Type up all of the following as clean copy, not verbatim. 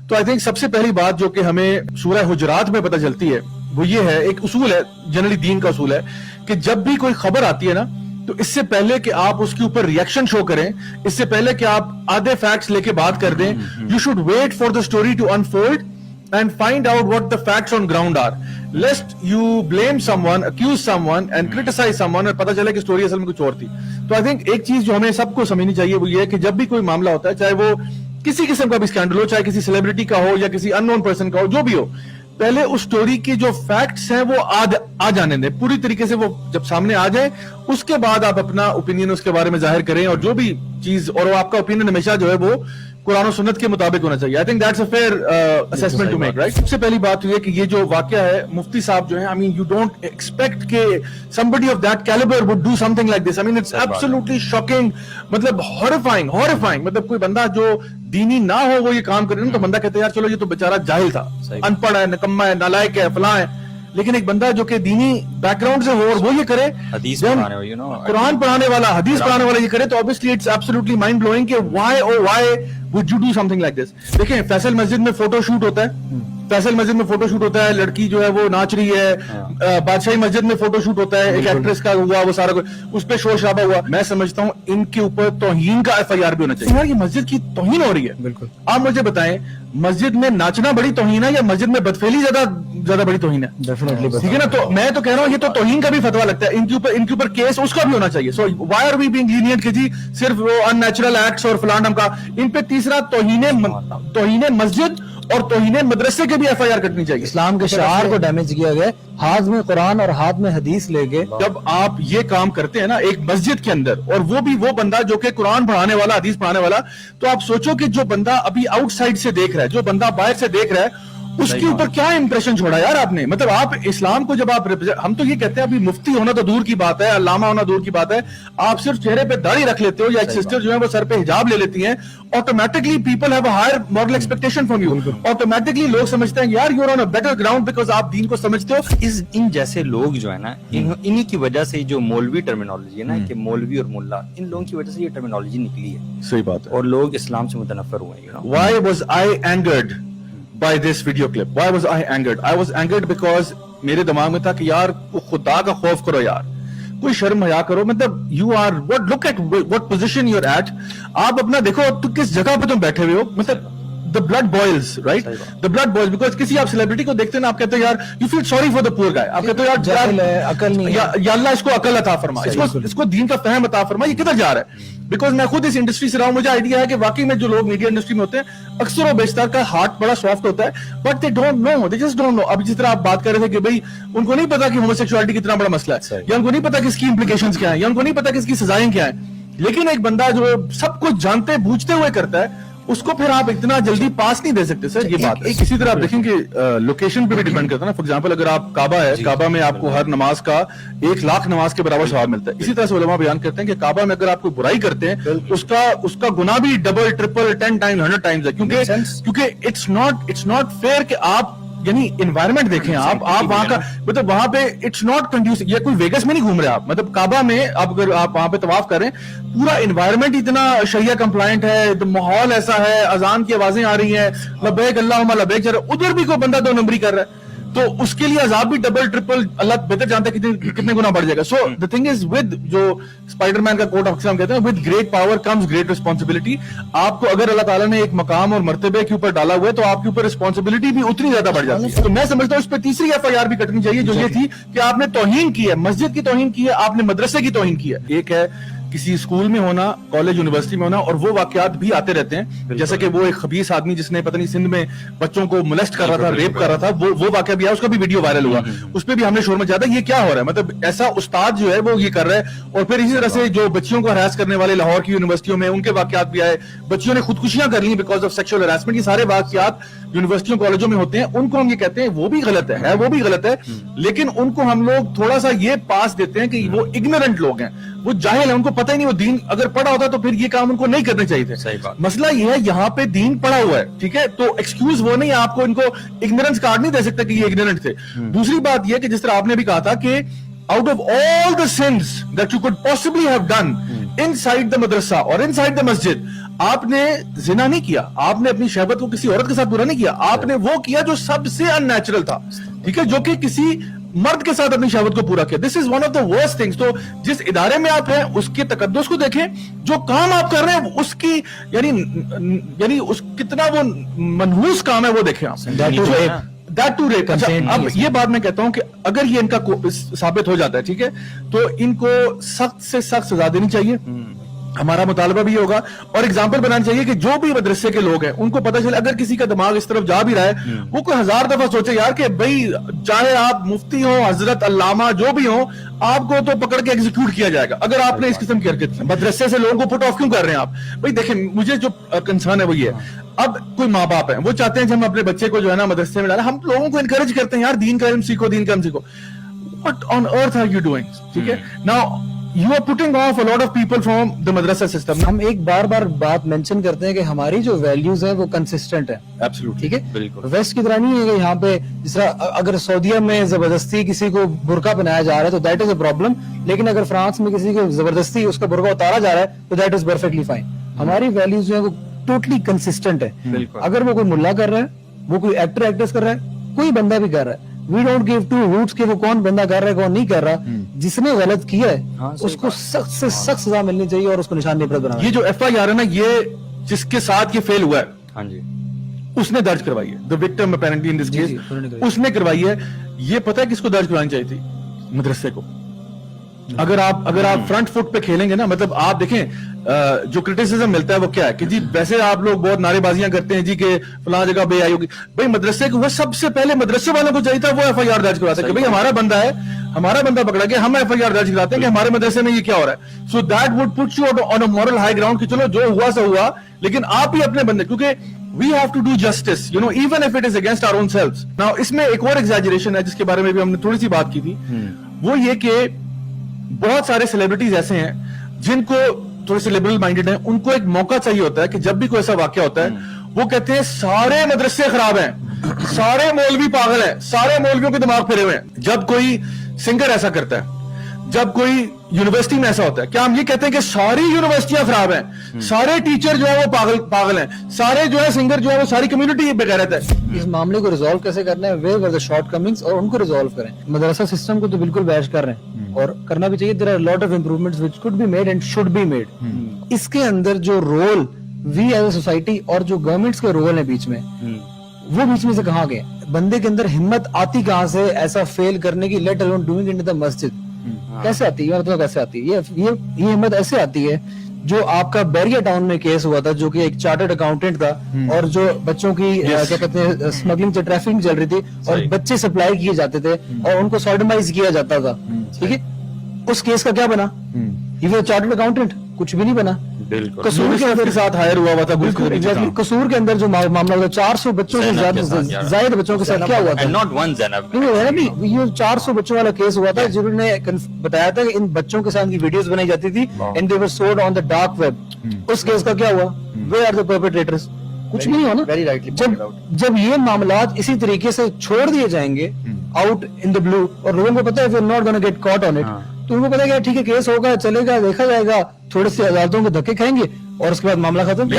तो I think सबसे पहली बात जो कि हमें सूरह हुजरात में पता चलती है वो ये है, एक उसूल है, जनरली दीन का उसूल है कि जब भी कोई खबर आती है ना, तो इससे पहले कि आप उसके ऊपर रिएक्शन शो करें, इससे पहले कि आप आधे फैक्ट्स लेके बात कर दें, you should wait for the story to unfold and find out what the facts on ground are, lest you blame someone, accuse someone and criticize someone और पता चले कि स्टोरी असल में कुछ और थी। तो आई थिंक एक चीज जो हमें सबको समझनी चाहिए वो ये है कि जब भी कोई मामला होता है, चाहे वो किसी किस्म का भी स्कैंडल हो, चाहे किसी सेलिब्रिटी का हो या किसी अननोन पर्सन का हो, जो भी हो, पहले उस स्टोरी की जो फैक्ट्स हैं वो आ जाने दें, पूरी तरीके से वो जब सामने आ जाए, उसके बाद आप अपना ओपिनियन उसके बारे में जाहिर करें, और जो भी चीज, और वो आपका ओपिनियन हमेशा जो है वो कुरान और सुन्नत के मुताबिक होना चाहिए। I think that's a fair assessment to make, right. सबसे पहली बात ये कि ये जो वाकया है, मुफ्ती साहब जो है, I mean you don't expect के somebody of that caliber would do something like this. I mean it's absolutely shocking, मतलब horrifying, मतलब कोई बंदा जो दीनी ना हो वो ये काम करे ना, तो बंदा कहते हैं यार चलो ये तो बेचारा जाहिल था, अनपढ़ है, निकम्मा है, नालायक है, फलां है। लेकिन एक बंदा जो कि दीनी बैकग्राउंड से हो और वो ये करे, हदीस पढ़ाने वाला, कुरान पढ़ाने वाला, हदीस पढ़ाने वाला ये करे, तो obviously it's absolutely mind blowing कि why would you do something like this. देखिए फैसल मस्जिद में फोटो शूट होता है, फैसल मस्जिद में फोटो शूट होता है, लड़की जो है वो नाच रही है, बादशाही मस्जिद में फोटो शूट होता है, एक एक्ट्रेस का हुआ, वो सारा कुछ उस पे शोर शराबा हुआ। मैं समझता हूँ इनके ऊपर तौहीन का FIR भी होना चाहिए। यार ये मस्जिद की तौहीन हो रही है, बिल्कुल। आप मुझे बताएं, मस्जिद में नाचना बड़ी तौहीन है या मस्जिद में बदफेली ज्यादा बड़ी तौहीन है? डेफिनेटली, ठीक है ना। तो मैं तो कह रहा हूँ ये तो तौहीन का भी फतवा लगता है, इनके ऊपर केस उसका भी होना चाहिए। So why are we being lenient कि जी सिर्फ वो अननेचुरल एक्ट्स और फलांडम का, इन पे तीसरा तौहीन मस्जिद और तौहीन मदरसे के भी FIR कटनी चाहिए। इस्लाम के शार को डैमेज किया गया, हाथ में कुरान और हाथ में हदीस लेके। जब आप ये काम करते हैं ना एक मस्जिद के अंदर, और वो भी वो बंदा जो कि कुरान पढ़ाने वाला, हदीस पढ़ाने वाला, तो आप सोचो कि जो बंदा अभी आउटसाइड से देख रहा है, जो बंदा बाहर से देख रहा है, उसके ऊपर क्या इंप्रेशन छोड़ा यार आपने। मतलब आप इस्लाम को जब आप हम तो ये कहते हैं, अभी मुफ्ती होना तो दूर की बात है, अल्लामा होना दूर की बात है, आप सिर्फ चेहरे पे दाढ़ी रख लेते हो, या एक सिस्टर जो है वो सर पे हिजाब ले लेती हैं, automatically people have a higher moral expectation from you. Automatically लोग समझते हैं यार you are on a better ground because आप दीन को समझते हो। इन जैसे लोग जो है ना, इन्हीं की वजह से जो मौलवी टर्मिनोलॉजी है ना, कि मौलवी और मुल्ला, इन लोगों की वजह से ये टर्मिनोलॉजी निकली है। सही बात है। और लोग इस्लाम से मुतनफ्फर हुए हैं। Why was I angered by this video clip? Why was I angered? I was angered because मेरे दिमाग में था कि यार खुदा का खौफ करो यार, कोई शर्म हया करो। मतलब you are what, look at what position you're at. आप अपना देखो तो किस जगह पे तुम बैठे हुए हो। मतलब the blood boils, right? The blood boils because किसी आप सेलिब्रिटी को देखते हैं ना, आप कहते हो यार you feel sorry for the poor guy. आप कहते हो यार अकल नहीं है, या अल्लाह इसको अकल अता फरमा, इसको दीन का फहम अता फरमा, ये किधर जा रहा है। बिकॉज मैं खुद इस इंडस्ट्री से रहा हूं, मुझे आइडिया है कि वाकई में जो लोग मीडिया इंडस्ट्री में होते हैं, अक्सर और बेशतर का हार्ट बड़ा सॉफ्ट होता है, but they don't know, they just don't know. अब जिस तरह आप बात कर रहे थे कि भाई उनको नहीं पता कि होमोसेक्सुअलिटी कितना बड़ा मसला है, या उनको नहीं पता कि इसकी इंप्लीकेशंस क्या है, या उनको नहीं पता कि इसकी सजाएं क्या है। लेकिन एक बंदा जो सब कुछ जानते बूझते हुए करता है, उसको फिर आप इतना जल्दी पास नहीं दे सकते सर, ये बात है। इसी तरह आप देखेंगे लोकेशन पे भी डिपेंड करता है ना। फॉर एग्जांपल अगर आप काबा है, काबा में आपको हर नमाज का 1 लाख नमाज के बराबर सवाब मिलता है। इसी तरह से उलमा बयान करते हैं कि काबा में अगर आप कोई बुराई करते हैं, उसका गुनाह भी डबल, ट्रिपल, 10 टाइम्स, 100 टाइम्स है, क्योंकि इट्स नॉट फेयर कि आप यानी एनवायरमेंट देखें आप वहां का, मतलब वहां पे इट्स नॉट कंड्यूसिव। ये कोई वेगस में नहीं घूम रहे आप, मतलब काबा में आप अगर आप वहां पे तवाफ करें, पूरा एनवायरमेंट इतना शरिया कंप्लायंट है, तो माहौल ऐसा है, अजान की आवाजें आ रही हैं, लब्बैक अल्लाहुम्मा लब्बैक जा रहा है, उधर भी कोई बंदा 2 नंबरी कर रहा है, तो उसके लिए अजाब भी डबल, ट्रिपल, अल्लाह बेहतर जानता है कितने गुना बढ़ जाएगा। So the thing is with जो स्पाइडरमैन का कोट ऑफ कहते हैं, with great power comes great responsibility. आपको अगर अल्लाह ताला ने एक मकाम और मर्तबे के ऊपर डाला हुआ है, तो आपके ऊपर रिस्पॉन्सिबिलिटी भी उतनी ज्यादा बढ़ जाती है। तो मैं समझता हूँ इस पर तीसरी FIR भी कटनी चाहिए, जो ये थी कि आपने तौहीन की है, मस्जिद की तौहीन की है, आपने मदरसे की तौहीन की है। एक है किसी स्कूल में होना, कॉलेज यूनिवर्सिटी में होना, और वो वाकयात भी आते रहते हैं, जैसे कि वो एक खबीस आदमी जिसने पता नहीं सिंध में बच्चों को मोलेस्ट कर रहा था, रेप कर रहा था, वो वाकया भी है, उसका भी वीडियो वायरल हुआ, उस पर भी हमने शोर मचा दिया। ये क्या हो रहा है? मतलब ऐसा उस्ताद जो है वो ये कर रहा है, और फिर इसी तरह से जो बच्चियों को हरास करने वाले लाहौर की यूनिवर्सिटियों में, उनके वाकयात भी आए, बच्चियों ने खुदकुशियां कर ली बिकॉज ऑफ सेक्सुअल हरासमेंट। ये सारे वाकयात यूनिवर्सिटियों कॉलेजों में होते हैं, उनको हम ये कहते हैं वो भी गलत है, वो भी गलत है, लेकिन उनको हम लोग थोड़ा सा ये पास देते हैं कि वो इग्नोरेंट लोग हैं, वो जाहिल है, उनको पता ही नहीं, वो दीन अगर पढ़ा होता तो फिर ये काम उनको नहीं करने चाहिए थे। सही बात। मसला ये है यहाँ पे दीन पढ़ा हुआ है, ठीक है, तो एक्सक्यूज वो नहीं, आपको इनको इग्नोरेंस कार्ड नहीं दे सकता कि ये इग्नोरेंट थे। दूसरी बात ये कि जिस तरह आपने भी कहा था कि out of all the since that you could possibly have done inside the madrasa और इनसाइड द मस्जिद, आपने जिना नहीं किया, आपने अपनी शहवत को किसी औरत के साथ पूरा नहीं किया, आपने वो किया जो सबसे अननेचुरल था, ठीक है, जो कि किसी मर्द के साथ अपनी शहवत को पूरा किया. This is one of the worst things. तो जिस इदारे में आप हैं उसके तकद्दुस को देखें, जो काम आप कर रहे हैं उसकी यानी उस कितना वो मनहूस काम है वो देखें आप. That too rape. अब ये बात मैं कहता हूं कि अगर ये इनका साबित हो जाता है, ठीक है, तो इनको सख्त से सख्त सजा देनी चाहिए. हमारा मुतालबा भी होगा और एग्जाम्पल बनाना चाहिए कि जो भी मदरसे के लोग हैं उनको पता चले, अगर किसी का दिमाग इस तरफ जा भी रहा है वो कोई 1000 दफा सोचे यार कि भाई चाहे आप मुफ्ती हो, हजरत अल्लामा जो भी हो, आपको तो पकड़ के एग्जीक्यूट किया जाएगा अगर आपने इस किस्म की हरकत. मदरसे से लोगों को पुट ऑफ क्यों कर रहे हैं आप? भाई देखें, मुझे जो कंसर्न है वो ये है, अब कोई माँ बाप है वो चाहते हैं कि हम अपने बच्चे को जो है ना मदरसे में डालें. हम लोगों को इनकरेज करते हैं यार दीन का इल्म सीखो, दीन का इल्म सीखो. What on earth are you doing? ठीक है, now you are putting off a lot of people from the madrasa system. हम एक बार बात मेंशन करते हैं कि हमारी जो वैल्यूज है वो कंसिस्टेंट है. Absolutely. ठीक है, बिल्कुल. वेस्ट की तरह नहीं है कि यहाँ पे जिस तरह अगर सऊदीया में जबरदस्ती किसी को बुर्का पहनाया जा रहा है तो दैट इज अ प्रॉब्लम, लेकिन अगर फ्रांस में किसी को जबरदस्ती उसका बुर्का उतारा जा रहा है तो दैट इज परफेक्टली फाइन. हमारी वैल्यूज जो है वो टोटली कंसिस्टेंट है. बिल्कुल. अगर वो कोई मुल्ला कर रहा है, वो कोई एक्टर एक्ट्रेस कर रहा है, कोई बंदा भी कर रहा है, we don't give to roots के वो कौन बंदा कर रहा है कौन नहीं कर रहा. जिसने गलत किया है हाँ, उसको सख्त से सख्त सजा मिलनी चाहिए और उसको निशान इबरत बनाना. ये जो FIR है ना, ये जिसके साथ ये फेल हुआ है हाँ जी, उसने दर्ज करवाई है. The victim apparently in this जी, केस जी, उन्होंने करवाई. उसने करवाई है. ये पता है किसको दर्ज करवानी चाहिए थी? मदरसे को. अगर आप फ्रंट फुट पे खेलेंगे ना, मतलब आप देखें जो क्रिटिसिज्म मिलता है वो क्या है कि जी वैसे आप लोग बहुत नारेबाजियां करते हैं जी कि फलां जगह बेआई होगी. भाई मदरसे को, वो सबसे पहले मदरसे वालों को चाहिए था वो FIR दर्ज करवाता है कि भाई हमारा बंदा है, हमारा बंदा पकड़ा गया, हम FIR दर्ज कराते हैं कि हमारे मदरसे में ये क्या हो रहा है. So that would put you on a moral high ground कि चलो जो हुआ सो हुआ, लेकिन आप ही अपने बंदे, क्योंकि we have to do justice, you know, even if it is against our own selves. Now इसमें एक और एग्जैजरेशन है जिसके बारे में भी हमने थोड़ी सी बात की थी. वो ये कि बहुत सारे सेलिब्रिटीज ऐसे हैं जिनको थोड़े से लिबरल माइंडेड हैं, उनको एक मौका चाहिए होता है कि जब भी कोई ऐसा वाकया होता है वो कहते हैं सारे मदरसे खराब हैं, सारे मौलवी पागल हैं, सारे मौलवियों के दिमाग फिरे हुए हैं. जब कोई सिंगर ऐसा करता है, जब कोई यूनिवर्सिटी में ऐसा होता है, क्या हम ये कहते हैं कि सारी यूनिवर्सिटियां खराब हैं, सारे टीचर जो है वो पागल हैं, सारे जो है सिंगर जो है वो सारी कम्युनिटी बेगैरत है? इस मामले को रिजॉल्व कैसे करना है, वे वर द शॉर्टकमिंग्स और उनको रिजॉल्व करें. मदरसा सिस्टम को तो बिल्कुल बैश कर रहे हैं और करना भी चाहिए. There are lot of improvements which could be made and should be made. इसके अंदर जो role we as a society और जो गवर्नमेंट्स के रोल है बीच में, वो बीच में से कहाँ गए? बंदे के अंदर हिम्मत आती कहाँ से ऐसा फेल करने की, let alone doing it in the मस्जिद? कैसे आती है? मतलब कैसे आती है ये हिम्मत? ऐसे आती है जो आपका बैरिया टाउन में केस हुआ था, जो कि एक चार्टर्ड अकाउंटेंट था और जो बच्चों की क्या कहते हैं स्मगलिंग से ट्रैफिकिंग चल रही थी और बच्चे सप्लाई किए जाते थे और उनको सॉडमाइज किया जाता था. ठीक है, उस केस का क्या बना? ये वो चार्टर्ड अकाउंटेंट कुछ भी नहीं बना. बिल्कुल. कसूर के अंदर साथ हायर हुआ था. बिल्कुल एग्जैक्टली. कसूर के अंदर जो मामला हुआ 400 बच्चों के साथ, जायद बच्चों के साथ क्या हुआ था? Not one Zainab. नहीं, ये 400 बच्चों वाला केस हुआ था जिन्होंने बताया था कि इन बच्चों के साथ की वीडियोस बनाई जाती थी and they were sold on the dark web. उस केस का क्या हुआ? वे आर द परपेट्रेटर्स. कुछ भी नहीं हुआ ना. जब ये मामलात इसी तरीके से छोड़ दिए जाएंगे आउट इन द ब्लू और लोगों को पता है we are not gonna get caught on it, तो उनको पता है ठीक है केस होगा, चलेगा, देखा जाएगा, थोड़े से अदालतों के धक्के खाएंगे और उसके बाद मामला खत्म.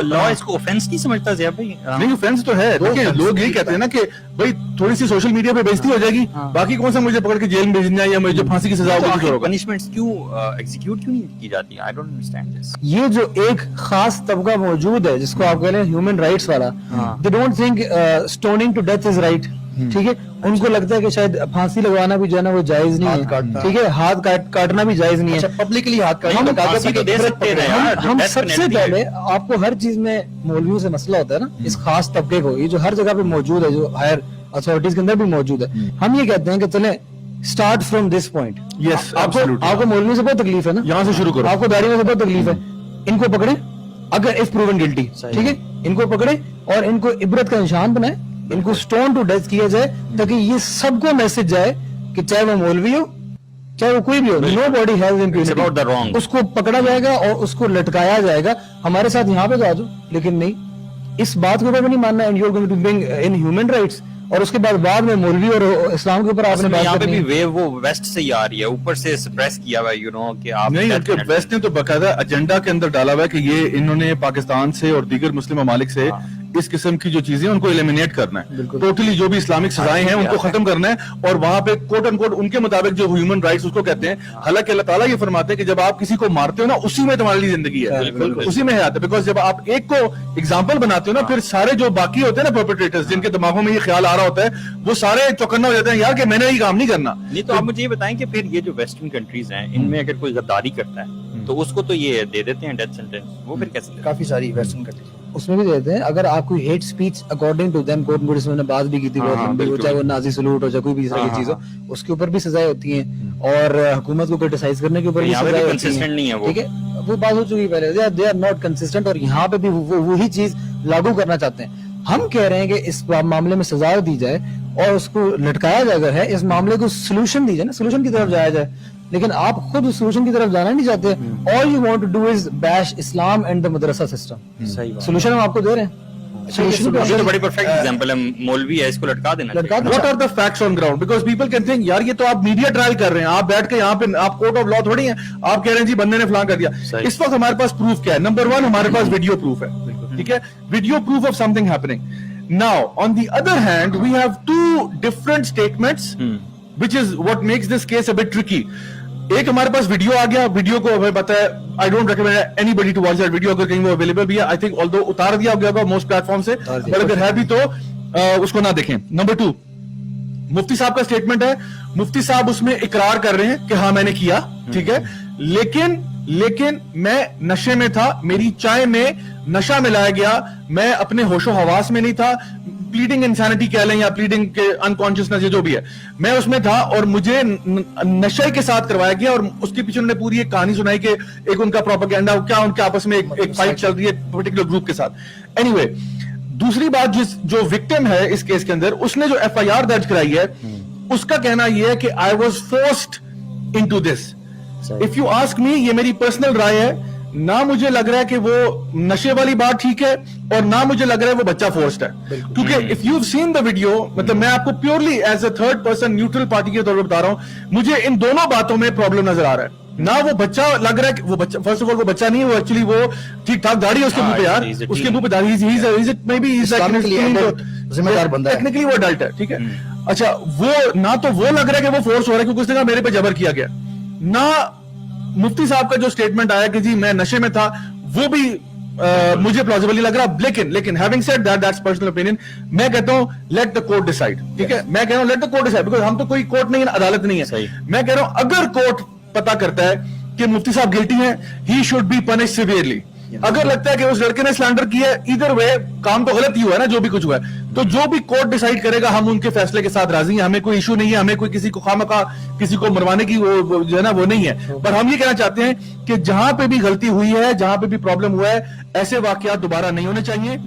लॉ इसको ऑफेंस नहीं समझता ज़िया भाई. नहीं, ऑफेंस तो है. देखिए लोग यही कहते हैं ना कि भाई थोड़ी सी सोशल मीडिया पे बेइज्जती हो जाएगी, बाकी कौन सा मुझे पकड़ के जेल में भेजना है या मुझे फांसी की सजा होगी. पनिशमेंट्स क्यों एग्जीक्यूट क्यों नहीं की जाती? I don't understand this. ये जो एक खास तबका मौजूद है जिसको आप कह रहे हैं ह्यूमन राइट्स वाला, they don't think stoning to death is right. ठीक है, उनको लगता है कि शायद फांसी लगवाना भी जो है ना वो जायज नहीं है. ठीक है, हाथ काटना भी जायज नहीं है. पब्लिकली हाथ हम सबसे पहले आपको हर चीज में मौलवियों से मसला होता है ना, इस खास तबके को, ये जो हर जगह पे मौजूद है, जो हायर अथॉरिटीज के अंदर भी मौजूद है, हम ये कहते हैं कि चले start from this point. Yes, आपको मौलवियों से बहुत तकलीफ है ना, यहाँ से शुरू करो. आपको दाढ़ी से बहुत तकलीफ है. इनको पकड़े, अगर इफ प्रूवन गिल्टी, ठीक है, इनको पकड़े और इनको इबरत का निशान बनाए, इनको स्टोन टू डेथ किया जाए ताकि ये सबको मैसेज जाए कि चाहे वो मौलवी हो चाहे वो कोई भी हो, नो बॉडी हैज इम्प्यूनिटी. उसको पकड़ा जाएगा और उसको लटकाया जाएगा. हमारे साथ यहाँ पे तो आ जाओ, लेकिन नहीं, इस बात को भी नहीं मानना. And you are going to bring in human rights. اور اس کے بعد میں مولوی اور اسلام کے اوپر آپ نے بات یہاں پہ کرنی بھی ہے. ویو وہ ویسٹ سے ہی آ رہی ہے, اوپر سے سپریس کیا ہوا ہے, یو نو کہ آپ نہیں, ان کے ویسٹ نے تو باقاعدہ ایجنڈا کے اندر ڈالا ہوا ہے کہ یہ انہوں نے پاکستان سے اور دیگر مسلم ممالک سے اس قسم کی جو چیزیں ان کو ایلیمینیٹ کرنا ہے, ٹوٹلی جو بھی اسلامک سزائیں ہیں ان کو ختم کرنا ہے, اور وہاں پہ کوٹ ان کوٹ ان کے مطابق جو ہیومن رائٹس اس کو کہتے ہیں. حالانکہ اللہ تعالیٰ یہ فرماتے ہیں کہ جب آپ کسی کو مارتے ہو نا اسی میں تمہاری لیے زندگی ہے, اسی میں حیات ہے, بیکاز جب آپ ایک کو ایگزامپل بناتے ہو نا پھر سارے جو باقی ہوتے ہیں نا پرپیٹریٹرز جن کے دماغوں میں یہ خیال آ رہا ہوتا ہے وہ سارے چوکنا ہو جاتے ہیں یار کہ میں نے یہ کام نہیں کرنا. نہیں, تو آپ مجھے یہ بتائیں کہ پھر یہ جو ویسٹرن کنٹریز ہیں ان میں اگر کوئی غداری کرتا ہے تو اس کو تو یہ دے دیتے ہیں ڈیتھ سینٹینس, وہ پھر کیسے؟ کافی ساری ویسٹرن کنٹریز اس میں بھی دیتے ہیں. اگر آپ کوئی hate speech according to them court میں نے بات بھی کی تھی بہت لمبی, چاہے وہ نازی سلوٹ ہو چاہے کوئی بھی اس طرح کی چیز ہو, اس کے اوپر بھی سزائیں ہوتی ہیں, اور حکومت کو کرٹیسائز کرنے کے اوپر بھی سزائیں ہوتی ہیں. نہیں ہے وہ, ٹھیک ہے, وہ بات ہو چکی پہلے, دے آر ناٹ کنسسٹنٹ, اور یہاں پہ بھی وہی چیز لاگو کرنا چاہتے ہیں. ہم کہہ رہے ہیں کہ اس معاملے میں سزا دی جائے اور اس کو لٹکایا جائے, اگر ہے اس معاملے کو سولوشن دی جائے نا, سولوشن کی طرف جایا جائے. لیکن آپ خود اس سولوشن کی طرف جانا نہیں چاہتے. All you want to do is bash Islam and the مدرسہ سسٹم. سولوشن ہم آپ کو دے رہے ہیں. یہ تو بڑی پرفیکٹ ایگزامپل ہے, مولوی ہے, اس کو لٹکا دینا. What are the facts on ground? Because people can think یار یہ تو آپ میڈیا ٹرائل کر رہے ہیں, آپ بیٹھ کے یہاں پہ آپ کورٹ آف لا تھوڑی ہیں, آپ کہہ رہے ہیں جی بندے نے فلاں کر دیا. اس وقت ہمارے پاس پروف کیا ہے؟ نمبر 1 ہمارے پاس ویڈیو پروف ہے, ٹھیک ہے, video proof of some thing happening. Now on the other hand we have two different statements which is what makes this case a bit tricky. ایک ہمارے پاس ویڈیو آ گیا, ویڈیو کو ہمیں پتا ہے, I don't recommend anybody to watch that video اگر کہیں وہ اویلیبل بھی ہے. I think although اتار دیا گیا ہوگا موسٹ پلیٹ فارم سے, پر اگر ہے بھی تو اس کو نہ دیکھیں. نمبر 2 مفتی صاحب کا اسٹیٹمنٹ ہے. مفتی صاحب اس میں اقرار کر رہے ہیں کہ ہاں میں نے کیا, ٹھیک ہے, لیکن میں نشے میں تھا, میری چائے میں نشہ ملایا گیا, میں اپنے ہوش و حواس میں نہیں تھا, پلیڈنگ انسانیٹی کہہ لیں یا پلیڈنگ کے انکانشیسنس جو بھی ہے, میں اس میں تھا اور مجھے نشے کے ساتھ کروایا گیا. اور اس کے پیچھے انہوں نے پوری ایک کہانی سنائی کہ ایک ان کا پروپیگنڈا, کیا ان کے آپس میں ایک فائٹ چل رہی ہے پرٹیکولر گروپ کے ساتھ. اینی وے, دوسری بات جو وکٹم ہے اس کیس کے اندر, اس نے جو FIR درج کرائی ہے, اس کا کہنا یہ ہے کہ I was forced into this. If you ask me, یہ میری پرسنل رائے ہے, نہ مجھے لگ رہا ہے کہ وہ نشے والی بات ٹھیک ہے اور نہ مجھے لگ رہا ہے وہ بچہ فورسڈ ہے. کیونکہ if you seen the video, مطلب میں آپ کو purely as a third person neutral party کے طور پر بتا رہا ہوں, مجھے ان دونوں باتوں میں پرابلم نظر آ رہا ہے. نہ وہ بچہ لگ رہا ہے کہ وہ بچہ, فرسٹ آف آل وہ بچہ نہیں ہے, وہ ایکچولی وہ ٹھیک ٹھاک داڑھی ہے اس کے منہ پہ, یار اس کے منہ پہ داڑھی, ٹیکنیکلی وہ اڈلٹ ہے, ٹھیک ہے. اچھا, وہ نہ تو وہ لگ رہا ہے کہ وہ فورس ہو رہا ہے کیونکہ اس نے کہا میرے پہ جبر کیا گیا, نہ مفتی صاحب کا جو اسٹیٹمنٹ آیا کہ جی میں نشے میں تھا, وہ بھی مجھے پلازیبل لگ رہا. لیکن having said that, that's personal opinion, میں کہتا ہوں let the court decide, ٹھیک ہے, میں کہہ رہا ہوں let the court decide, because ہم تو کوئی کورٹ نہیں ہے, عدالت نہیں ہے. میں کہہ رہا ہوں اگر کورٹ پتا کرتا ہے کہ مفتی صاحب گلٹی ہیں, he should be punished severely. اگر لگتا ہے کہ اس لڑکے نے سلینڈر کیا ہے, ادھر وے کام تو غلط ہی ہوا ہے نا, جو بھی کچھ ہوا ہے, تو جو بھی کورٹ ڈیسائیڈ کرے گا ہم ان کے فیصلے کے ساتھ راضی ہیں, ہمیں کوئی ایشو نہیں ہے, ہمیں کوئی کسی کو خواہ کسی کو مروانے کی وہ جو ہے نا وہ نہیں ہے. پر ہم یہ کہنا چاہتے ہیں کہ جہاں پہ بھی غلطی ہوئی ہے, جہاں پہ بھی پرابلم ہوا ہے, ایسے واقعات دوبارہ نہیں ہونے چاہیے.